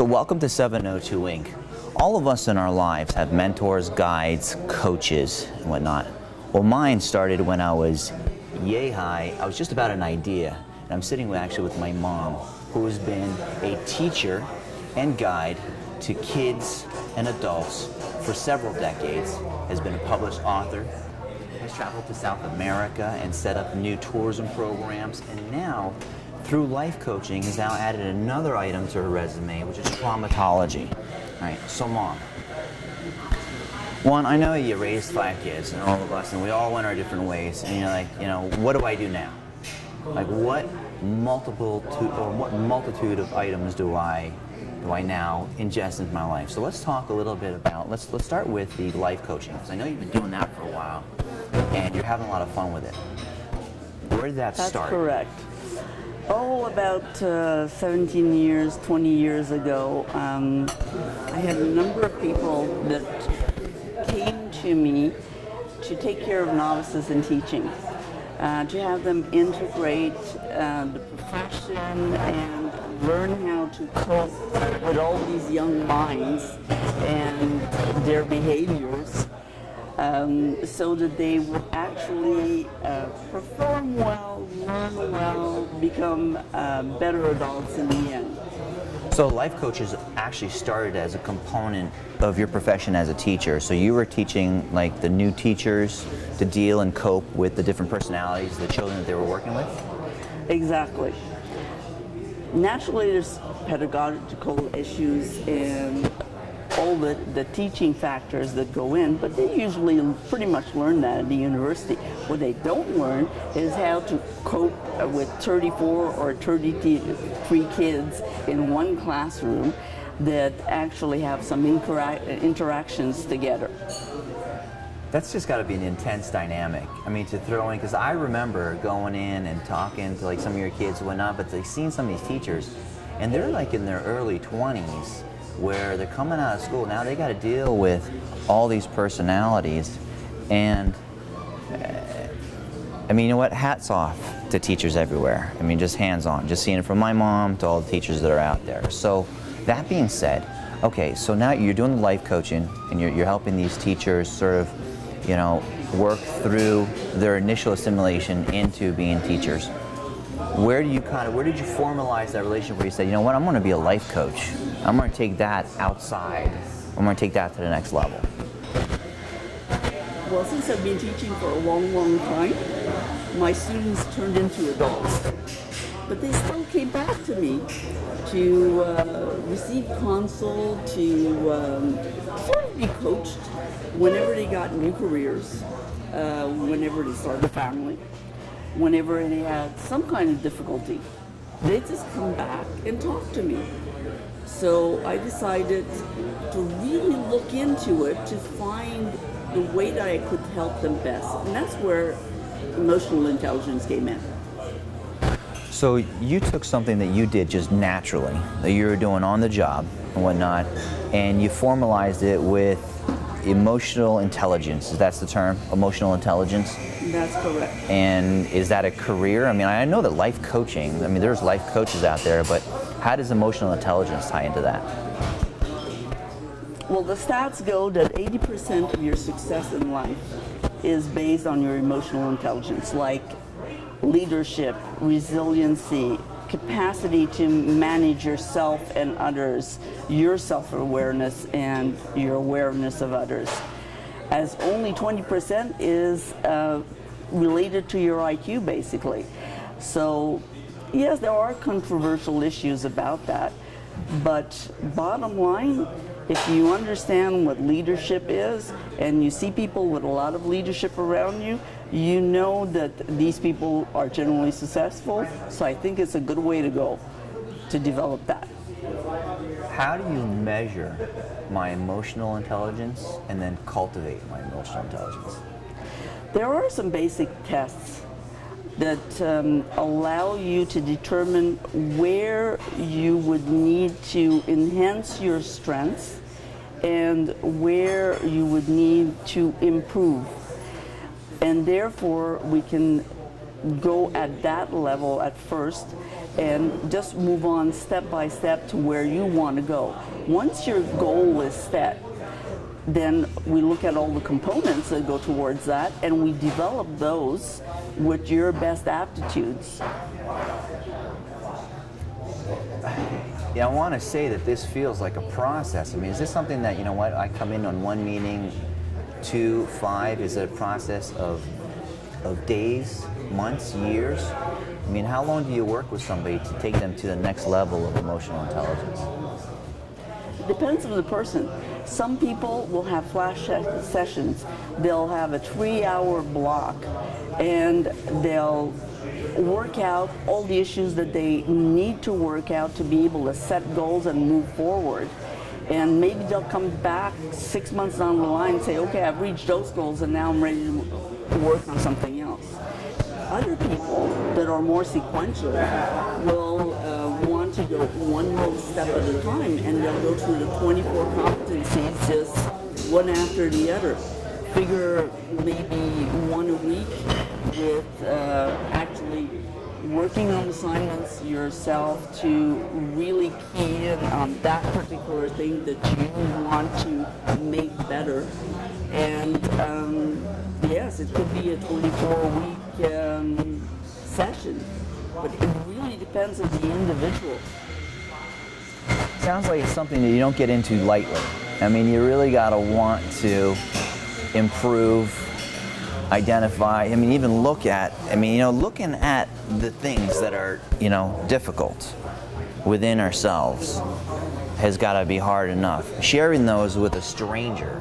So welcome to 702 Inc. All of us in our lives have mentors, guides, coaches, and whatnot. Well, mine started when I was yay high. I was just about an idea. And I'm sitting actually with my mom, who has been a teacher and guide to kids and adults for several decades, has been a published author, has traveled to South America and set up new tourism programs, and now, through life coaching, has now added another item to her resume, which is traumatology. All right, so Mom, one, I know you raised 5 kids, and all of us, and we all went our different ways, and you're like, what do I do now? Like, what multitude of items do I now ingest into my life? So let's talk a little bit about, let's start with the life coaching, because I know you've been doing that for a while, and you're having a lot of fun with it. Where did that start? That's correct. About 17 years, 20 years ago, I had a number of people that came to me to take care of novices in teaching, to have them integrate the profession and learn how to cope with all these young minds and their behaviors, so that they would actually perform well, learn well, become better adults in the end. So life coaches actually started as a component of your profession as a teacher. So you were teaching like the new teachers to deal and cope with the different personalities of the children that they were working with? Exactly. Naturally, there's pedagogical issues and all the teaching factors that go in, but they usually pretty much learn that at the university. What they don't learn is how to cope with 34 or 33 kids in one classroom that actually have some interactions together. That's just got to be an intense dynamic. I mean, to throw in, because I remember going in and talking to like some of your kids and whatnot, but they've seen some of these teachers, and they're like in their early 20s, where they're coming out of school. Now they got to deal with all these personalities, and I mean, you know what? Hats off to teachers everywhere. I mean, just hands on. Just seeing it from my mom to all the teachers that are out there. So that being said, okay, so now you're doing the life coaching, and you're helping these teachers sort of, work through their initial assimilation into being teachers. Where did you formalize that relationship where you said, you know what, I'm going to be a life coach. I'm going to take that outside. I'm going to take that to the next level. Well, since I've been teaching for a long, long time, my students turned into adults. But they still came back to me to receive consult, to sort of be coached whenever they got new careers, whenever they started a family, whenever they had some kind of difficulty. They just come back and talk to me. So I decided to really look into it to find the way that I could help them best. And that's where emotional intelligence came in. So you took something that you did just naturally, that you were doing on the job and whatnot, and you formalized it with emotional intelligence. That's the term, emotional intelligence? That's correct. And is that a career? I mean, I know that life coaching, there's life coaches out there, but how does emotional intelligence tie into that? Well, the stats go that 80% of your success in life is based on your emotional intelligence, like leadership, resiliency, capacity to manage yourself and others, your self-awareness and your awareness of others. As only 20% is related to your IQ, basically. So, yes, there are controversial issues about that, but bottom line, if you understand what leadership is and you see people with a lot of leadership around you, you know that these people are generally successful. So I think it's a good way to go to develop that. How do you measure my emotional intelligence and then cultivate my emotional intelligence? There are some basic tests that allow you to determine where you would need to enhance your strengths and where you would need to improve. And therefore, we can go at that level at first and just move on step by step to where you want to go. Once your goal is set, then we look at all the components that go towards that, and we develop those with your best aptitudes. Yeah, I want to say that this feels like a process. I mean, is this something that, you know what, I come in on one meeting, 2, 5, is it a process of days, months, years? I mean, how long do you work with somebody to take them to the next level of emotional intelligence? It depends on the person. Some people will have flash sessions. They'll have a 3-hour block, and they'll work out all the issues that they need to work out to be able to set goals and move forward. And maybe they'll come back 6 months down the line and say, okay, I've reached those goals and now I'm ready to work on something else. Other people that are more sequential will want to go one little step at a time, and they'll go through the 24 competencies just one after the other. Figure maybe one a week with actually working on assignments yourself to really key in on that particular thing that you want to make better. And yes, it could be a 24-week session, but it really depends on the individual. Sounds like it's something that you don't get into lightly. I mean, you really got to want to improve, identify, I mean, even look at, looking at the things that are, difficult within ourselves has got to be hard enough. Sharing those with a stranger,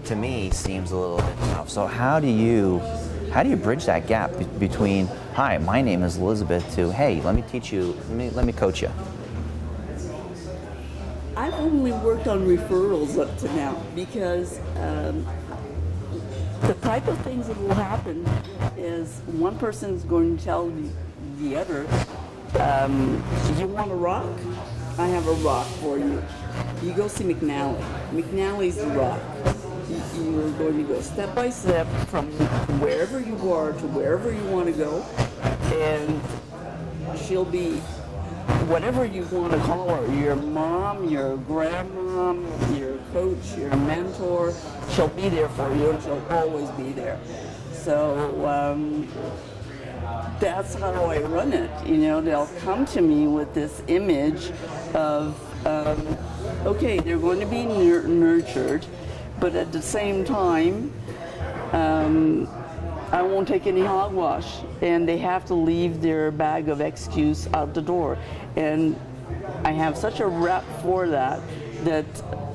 to me, seems a little bit tough. So how do you bridge that gap between, hi, my name is Elizabeth, to, hey, let me teach you, let me coach you? I've only worked on referrals up to now because the type of things that will happen is one person is going to tell the other, you want a rock? I have a rock for you. You go see McNally. McNally's the rock. You're going to go step by step from wherever you are to wherever you want to go, and she'll be whatever you want to call her, your mom, your grandmom, your coach, your mentor. She'll be there for you, and she'll always be there. So that's how I run it. They'll come to me with this image of, okay, they're going to be nurtured, but at the same time, I won't take any hogwash, and they have to leave their bag of excuse out the door. And I have such a rep for that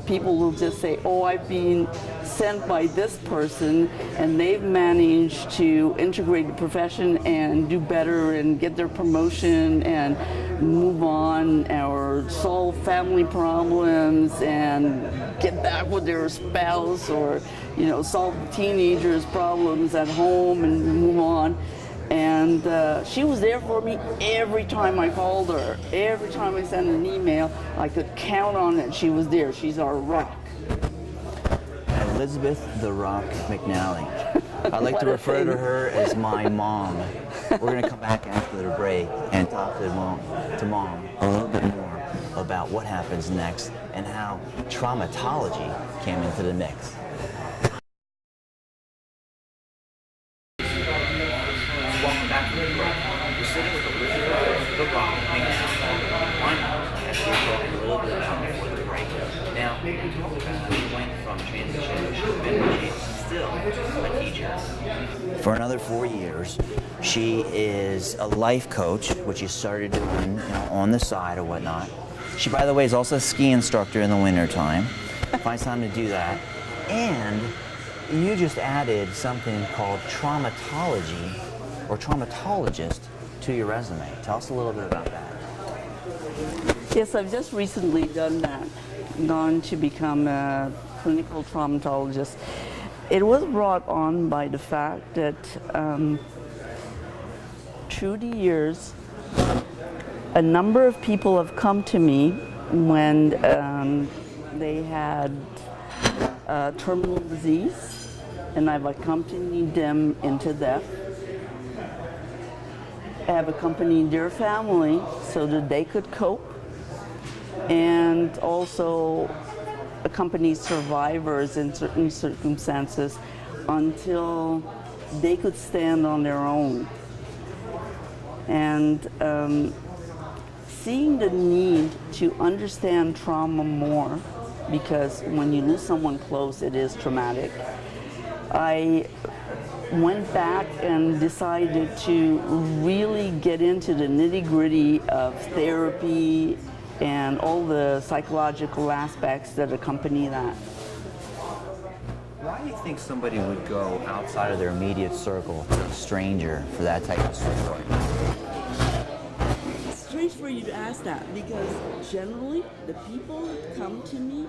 people will just say, oh, I've been sent by this person, and they've managed to integrate the profession and do better and get their promotion and move on or solve family problems and get back with their spouse, or solve the teenagers' problems at home and move on. And she was there for me every time I called her. Every time I sent an email, I could count on it. She was there. She's our rock. Elizabeth the Rock McNally. I like to refer to her as my mom. We're going to come back after the break and talk to mom a little bit more about what happens next and how traumatology came into the mix. Welcome back to the break. We're sitting with Elizabeth the Rock McNally. My mom, as we were talking a little bit about before the break. Now, we went from transition to been still a teacher. For another 4 years, she is a life coach, which she started doing on the side or whatnot. She, by the way, is also a ski instructor in the wintertime. Finds time to do that. And you just added something called traumatology or traumatologist to your resume. Tell us a little bit about that. Yes, I've just recently done that, gone to become a clinical traumatologist. It was brought on by the fact that through the years, a number of people have come to me when they had terminal disease, and I've accompanied them into death. have accompanied their family so that they could cope, and also accompany survivors in certain circumstances until they could stand on their own. And seeing the need to understand trauma more, because when you lose someone close, it is traumatic. I went back and decided to really get into the nitty-gritty of therapy and all the psychological aspects that accompany that. Why do you think somebody would go outside of their immediate circle to a stranger for that type of support? It's strange for you to ask that, because generally the people that come to me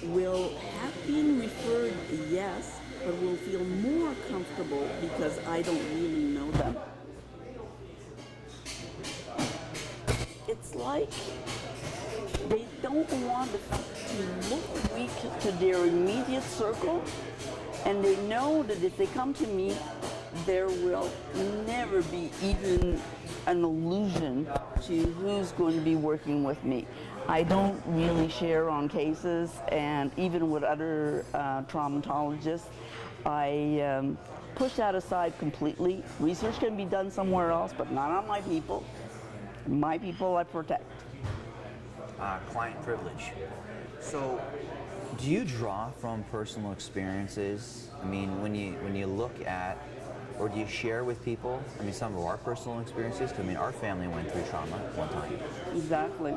will have been referred, yes, but will feel more comfortable because I don't really know them. It's like they don't want to look weak to their immediate circle, and they know that if they come to me, there will never be even an illusion to who's going to be working with me. I don't really share on cases, and even with other traumatologists, I push that aside completely. Research can be done somewhere else, but not on my people. My people I protect. Client privilege. So, do you draw from personal experiences? I mean, when you look at, or do you share with people? I mean, some of our personal experiences. 'Cause, I mean, our family went through trauma one time. Exactly.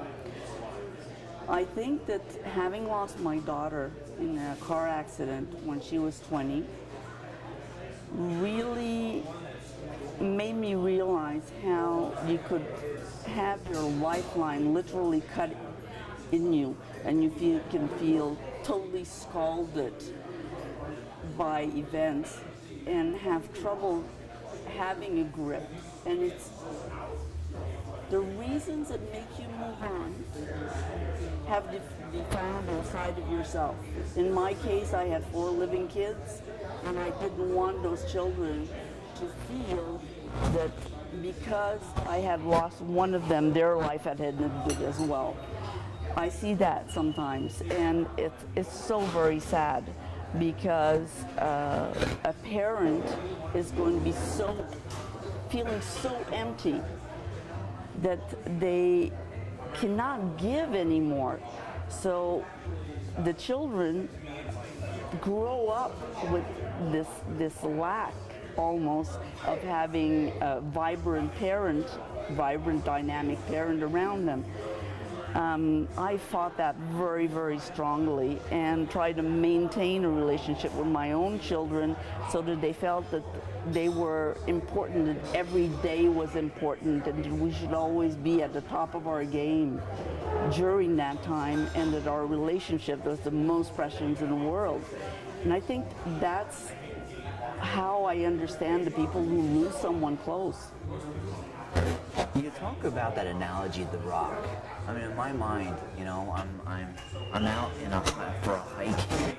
I think that having lost my daughter in a car accident when she was 20 really made me realize how you could have your lifeline literally cut in you, and you can feel totally scalded by events and have trouble having a grip. And it's the reasons that make you move on have to be found inside of yourself. In my case, I had 4 living kids, and I didn't want those children to feel that because I had lost one of them, their life had ended as well. I see that sometimes, and it's so very sad, because a parent is going to be feeling so empty that they cannot give anymore. So the children grow up with this lack almost of having a vibrant dynamic parent around them. I fought that very, very strongly and tried to maintain a relationship with my own children so that they felt that they were important, that every day was important, and that we should always be at the top of our game during that time, and that our relationship was the most precious in the world. And I think that's how I understand the people who lose someone close. You talk about that analogy, the rock. I mean, in my mind, you know, I'm out for a hike,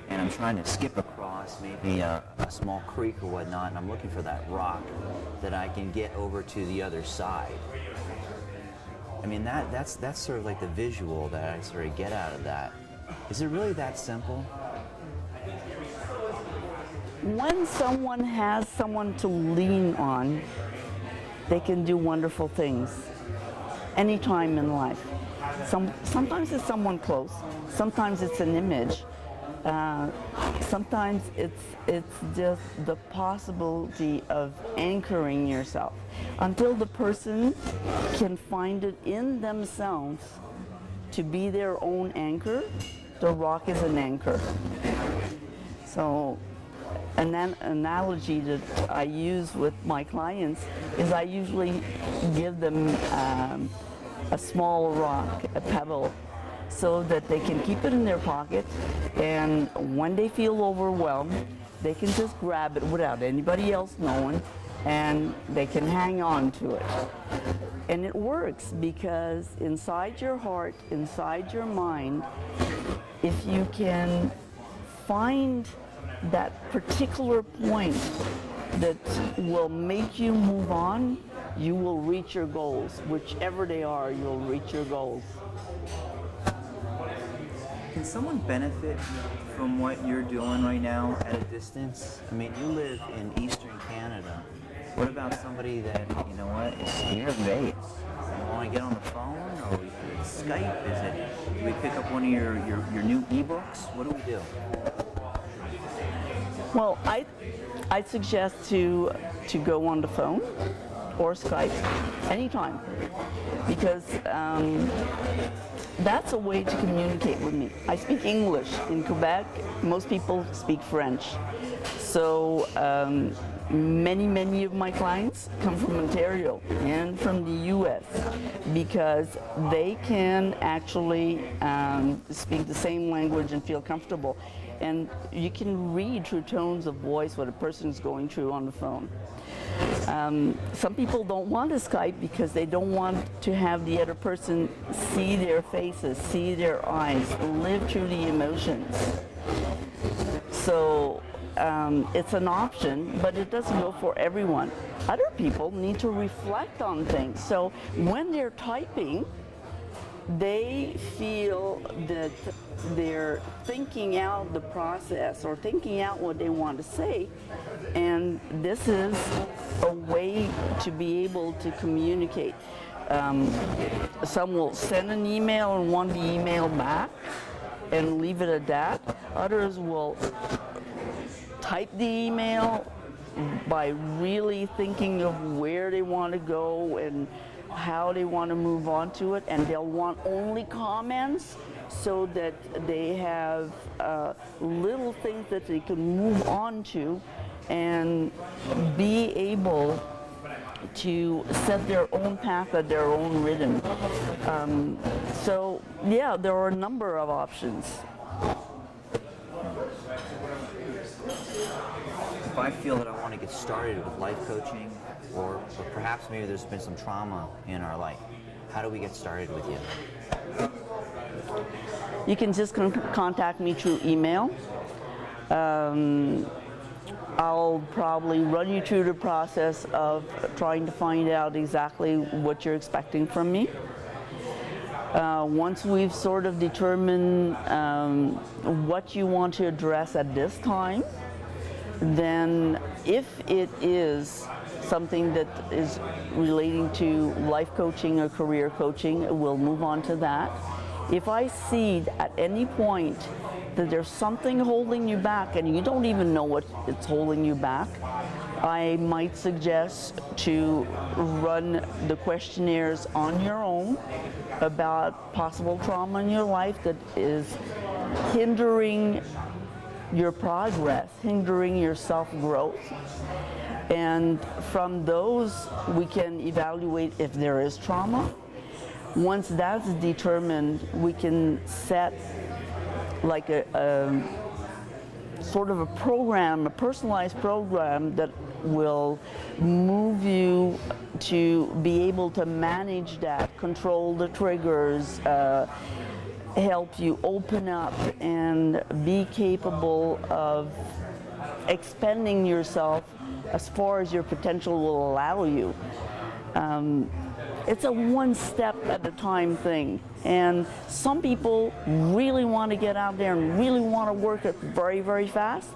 and I'm trying to skip across maybe a small creek or whatnot, and I'm looking for that rock that I can get over to the other side. I mean, that's sort of like the visual that I sort of get out of that. Is it really that simple? When someone has someone to lean on, they can do wonderful things anytime in life. Sometimes it's someone close, sometimes it's an image, sometimes it's just the possibility of anchoring yourself. Until the person can find it in themselves to be their own anchor, the rock is an anchor. So an analogy that I use with my clients is I usually give them a small rock, a pebble, so that they can keep it in their pocket, and when they feel overwhelmed, they can just grab it without anybody else knowing, and they can hang on to it. And it works because inside your heart, inside your mind, if you can find that particular point that will make you move on, you will reach your goals. Whichever they are, you'll reach your goals. Can someone benefit from what you're doing right now at a distance? I mean, you live in Eastern Canada. What about somebody that, you know what, is here in Vegas? You want to get on the phone, or is it Skype? Is it, do we pick up one of your new ebooks? What do we do? Well, I'd suggest to go on the phone or Skype anytime, because that's a way to communicate with me. I speak English. In Quebec, most people speak French. So many of my clients come from Ontario and from the US, because they can actually speak the same language and feel comfortable. And you can read through tones of voice what a person is going through on the phone. Some people don't want to Skype because they don't want to have the other person see their faces, see their eyes, live through the emotions. So it's an option, but it doesn't go for everyone. Other people need to reflect on things. So when they're typing, they feel that they're thinking out the process or thinking out what they want to say, and this is a way to be able to communicate. Some will send an email and want the email back and leave it at that. Others will type the email by really thinking of where they want to go and how they want to move on to it, and they'll want only comments so that they have little things that they can move on to and be able to set their own path at their own rhythm. So yeah, there are a number of options. If I feel that I want to get started with life coaching, or perhaps maybe there's been some trauma in our life, how do we get started with you? You can just contact me through email. I'll probably run you through the process of trying to find out exactly what you're expecting from me. Once we've sort of determined what you want to address at this time, then if it is something that is relating to life coaching or career coaching, we'll move on to that. If I see at any point that there's something holding you back and you don't even know what it's holding you back, I might suggest to run the questionnaires on your own about possible trauma in your life that is hindering your progress, hindering your self-growth. And from those, we can evaluate if there is trauma. Once that's determined, we can set like a sort of a program, a personalized program that will move you to be able to manage that, control the triggers, help you open up and be capable of expanding yourself as far as your potential will allow you. It's a one step at a time thing, and some people really want to get out there and really want to work it very, very fast,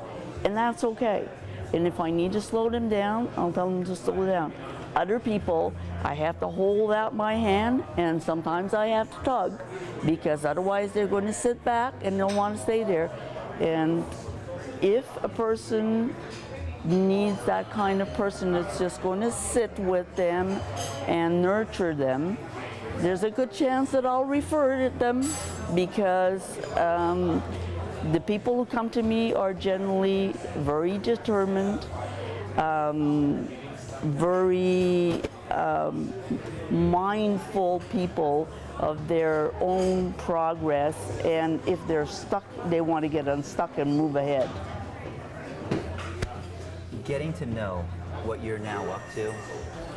and that's okay. And if I need to slow them down, I'll tell them to slow down. Other people, I have to hold out my hand, and sometimes I have to tug, because otherwise they're going to sit back and they'll want to stay there. And if a person needs that kind of person that's just going to sit with them and nurture them, there's a good chance that I'll refer them, because the people who come to me are generally very determined, very mindful people of their own progress, and if they're stuck, they want to get unstuck and move ahead. Getting to know what you're now up to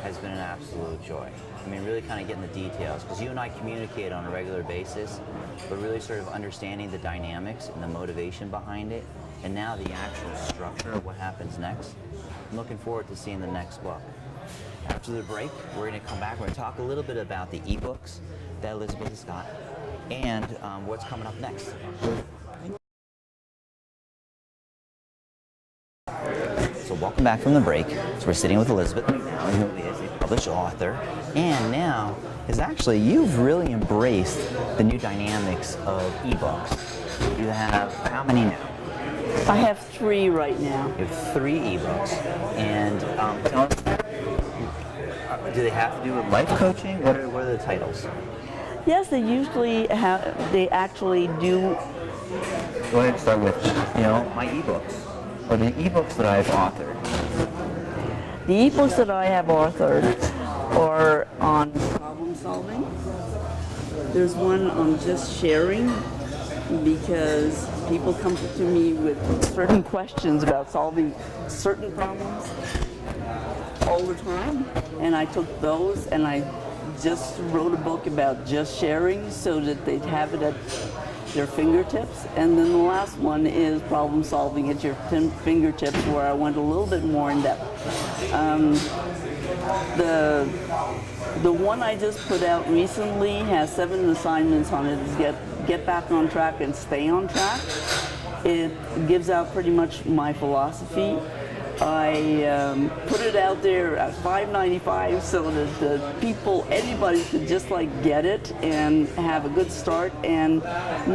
has been an absolute joy. I mean, really kind of getting the details, because you and I communicate on a regular basis, but really sort of understanding the dynamics and the motivation behind it, and now the actual structure of what happens next. I'm looking forward to seeing the next book. After the break, we're going to come back. We're going to talk a little bit about the ebooks that Elizabeth has got and what's coming up next. So welcome back from the break. So we're sitting with Elizabeth right now, who is a published author, and now is actually, you've really embraced the new dynamics of ebooks. You have how many now? I have 3 right now. You have 3 ebooks, and tell us, do they have to do with life coaching? What are the titles? Yes, they usually have. They actually do. Go ahead and start with, my ebooks, or the ebooks that I've authored. The ebooks that I have authored are on problem solving. There's one on just sharing, because people come to me with certain questions about solving certain problems all the time, and I took those and I just wrote a book about just sharing so that they'd have it at their fingertips. And then the last one is problem solving at your fingertips, where I went a little bit more in depth. The one I just put out recently has 7 assignments on it. It's get back on track and stay on track. It gives out pretty much my philosophy. I put it out there at $5.95 so that the people, anybody could just get it and have a good start and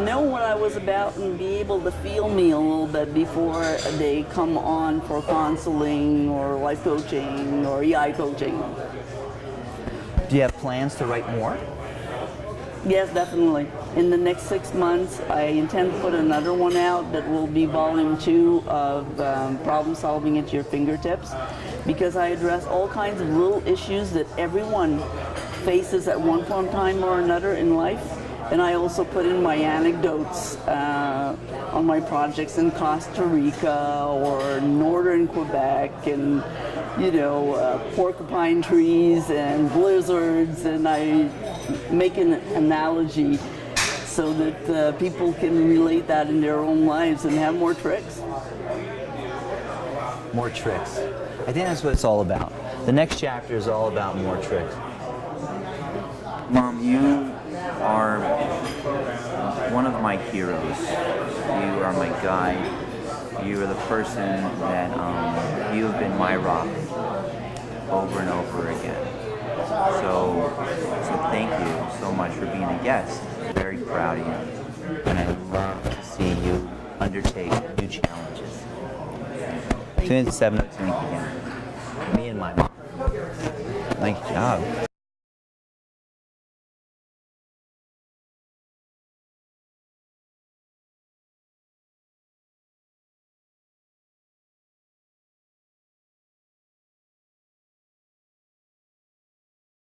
know what I was about and be able to feel me a little bit before they come on for counseling or life coaching or EI coaching. Do you have plans to write more? Yes, definitely. In the next 6 months, I intend to put another one out that will be volume 2 of problem solving at your fingertips, because I address all kinds of little issues that everyone faces at one point in time or another in life. And I also put in my anecdotes on my projects in Costa Rica or northern Quebec, and porcupine trees and blizzards, and I make an analogy so that people can relate that in their own lives and have more tricks. More tricks. I think that's what it's all about. The next chapter is all about more tricks. Mom, you are one of my heroes. You are my guide. You are the person that you have been my rock over and over again. So thank you so much for being a guest. I'm very proud of you, and I love to see you undertake new challenges. Tune in to 7:02 again. Me and my mom. Nice job.